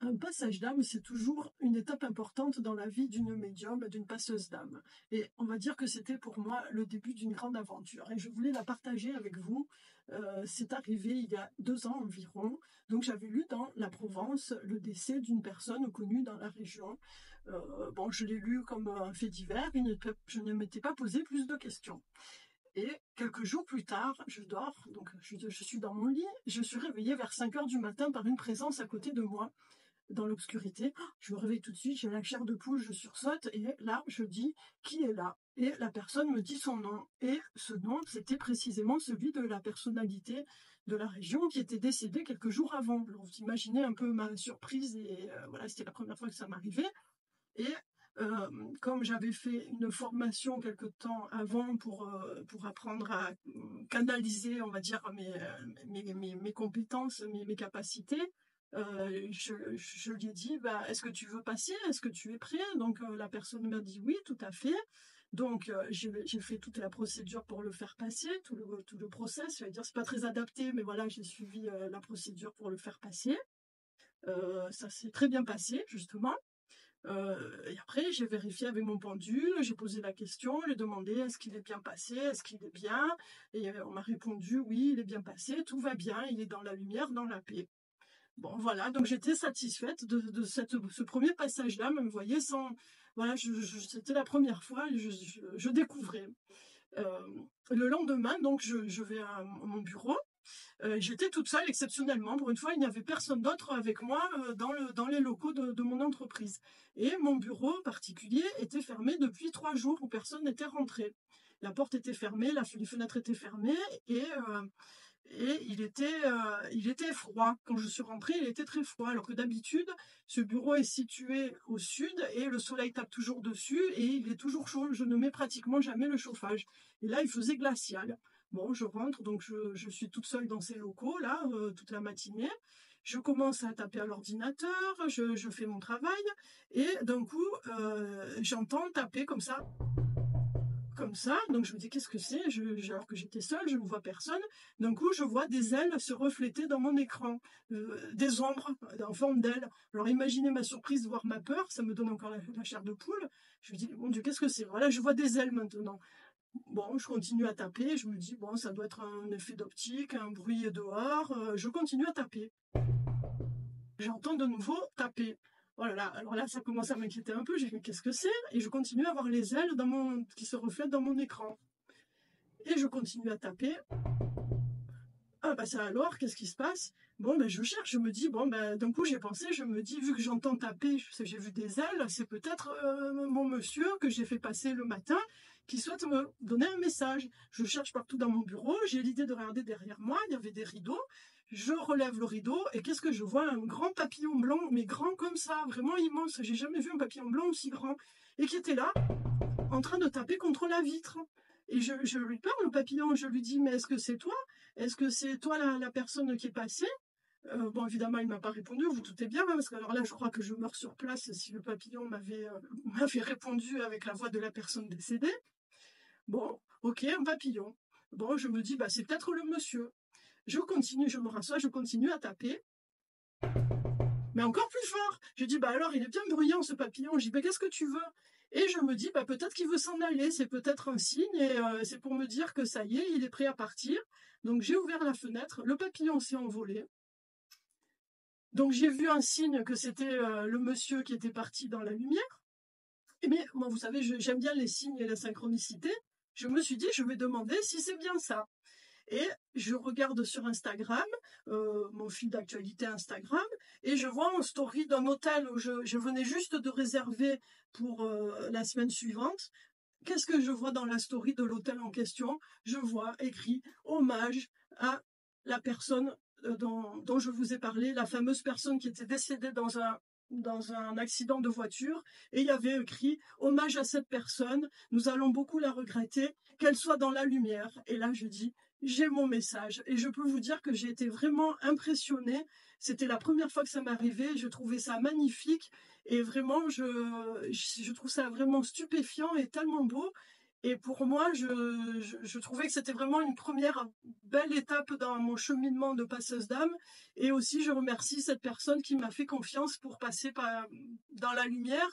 Un passage d'âme, c'est toujours une étape importante dans la vie d'une médium, d'une passeuse d'âme. Et on va dire que c'était pour moi le début d'une grande aventure. Et je voulais la partager avec vous. C'est arrivé il y a 2 ans environ. Donc j'avais lu dans la Provence le décès d'une personne connue dans la région. Bon, je l'ai lu comme un fait divers. Je ne m'étais pas posé plus de questions. Et quelques jours plus tard, je dors, donc je suis dans mon lit. Je suis réveillée vers 5 heures du matin par une présence à côté de moi dans l'obscurité. Je me réveille tout de suite, j'ai la chair de poule, je sursaute et là, je dis qui est là? Et la personne me dit son nom. Et ce nom, c'était précisément celui de la personnalité de la région qui était décédée quelques jours avant. Alors, vous imaginez un peu ma surprise et voilà, c'était la première fois que ça m'arrivait. Et comme j'avais fait une formation quelque temps avant pour apprendre à canaliser, on va dire, mes compétences, mes capacités, je lui ai dit, bah, est-ce que tu veux passer? Est-ce que tu es prêt? Donc la personne m'a dit oui, tout à fait. Donc j'ai fait toute la procédure pour le faire passer, tout le process. Je vais dire, c'est pas très adapté, mais voilà, j'ai suivi la procédure pour le faire passer. Ça s'est très bien passé, justement. Et après, j'ai vérifié avec mon pendule, j'ai posé la question, j'ai demandé est-ce qu'il est bien passé, est-ce qu'il est bien? Et on m'a répondu oui, il est bien passé, tout va bien, il est dans la lumière, dans la paix. Bon, voilà, donc j'étais satisfaite de ce premier passage-là, mais vous voyez, voilà, c'était la première fois, je découvrais. Euh, le lendemain, donc, je vais à mon bureau. J'étais toute seule exceptionnellement. Pour une fois, il n'y avait personne d'autre avec moi dans les locaux de mon entreprise. Et mon bureau particulier était fermé depuis 3 jours où personne n'était rentré. La porte était fermée, les fenêtres étaient fermées et il était froid. Quand je suis rentrée, il était très froid. Alors que d'habitude, ce bureau est situé au sud et le soleil tape toujours dessus et il est toujours chaud. Je ne mets pratiquement jamais le chauffage. Et là, il faisait glacial. Bon, je rentre, donc je suis toute seule dans ces locaux, là, toute la matinée. Je commence à taper à l'ordinateur, je fais mon travail, et d'un coup, j'entends taper comme ça, donc je me dis qu'est-ce que c'est, alors que j'étais seule, je ne vois personne. D'un coup, je vois des ailes se refléter dans mon écran, des ombres en forme d'ailes. Alors imaginez ma surprise de voir ma peur, ça me donne encore la chair de poule. Je me dis, mon Dieu, qu'est-ce que c'est? Voilà, je vois des ailes maintenant. Bon, je continue à taper, je me dis, bon, ça doit être un effet d'optique, un bruit dehors, je continue à taper. J'entends de nouveau taper. Oh là là, alors là, ça commence à m'inquiéter un peu, j'ai dit, qu'est-ce que c'est? Et je continue à voir les ailes qui se reflètent dans mon écran. Et je continue à taper. Ah bah ça alors, qu'est-ce qui se passe? Bon ben je cherche, je me dis, bon ben d'un coup j'ai pensé, je me dis, vu que j'entends taper, j'ai vu des ailes, c'est peut-être mon monsieur que j'ai fait passer le matin qui souhaite me donner un message. Je cherche partout dans mon bureau, j'ai l'idée de regarder derrière moi, il y avait des rideaux, je relève le rideau et qu'est-ce que je vois? Un grand papillon blanc, mais grand comme ça, vraiment immense, j'ai jamais vu un papillon blanc aussi grand, et qui était là, en train de taper contre la vitre. Et je lui parle au papillon, je lui dis, mais est-ce que c'est toi? Est-ce que c'est toi la personne qui est passée? Bon, évidemment, il ne m'a pas répondu, vous doutez bien, hein, parce que alors là, je crois que je meurs sur place si le papillon m'avait répondu avec la voix de la personne décédée. Bon, ok, un papillon. Bon, je me dis, bah, c'est peut-être le monsieur. Je continue, je me rassois, je continue à taper. Mais encore plus fort. Je dis, bah alors, il est bien bruyant ce papillon. Je dis, bah qu'est-ce que tu veux? Et je me dis, bah peut-être qu'il veut s'en aller, c'est peut-être un signe, et c'est pour me dire que ça y est, il est prêt à partir. Donc j'ai ouvert la fenêtre, le papillon s'est envolé. Donc j'ai vu un signe que c'était le monsieur qui était parti dans la lumière. Mais moi, vous savez, j'aime bien les signes et la synchronicité. Je me suis dit, je vais demander si c'est bien ça. Et je regarde sur Instagram, mon fil d'actualité Instagram, et je vois en story d'un hôtel où je venais juste de réserver pour la semaine suivante. Qu'est-ce que je vois dans la story de l'hôtel en question? Je vois écrit hommage à la personne dont je vous ai parlé, la fameuse personne qui était décédée dans un accident de voiture, et il y avait écrit hommage à cette personne, nous allons beaucoup la regretter, qu'elle soit dans la lumière. Et là je dis, j'ai mon message, et je peux vous dire que j'ai été vraiment impressionnée. C'était la première fois que ça m'arrivait, je trouvais ça magnifique, et vraiment je trouve ça vraiment stupéfiant et tellement beau. Et pour moi, je trouvais que c'était vraiment une première belle étape dans mon cheminement de passeuse d'âme. Et aussi, je remercie cette personne qui m'a fait confiance pour passer dans la lumière,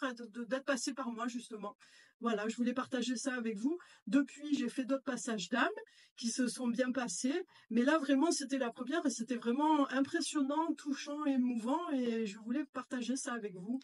d'être passée par moi, justement. Voilà, je voulais partager ça avec vous. Depuis, j'ai fait d'autres passages d'âme qui se sont bien passés. Mais là, vraiment, c'était la première et c'était vraiment impressionnant, touchant, émouvant. Et je voulais partager ça avec vous.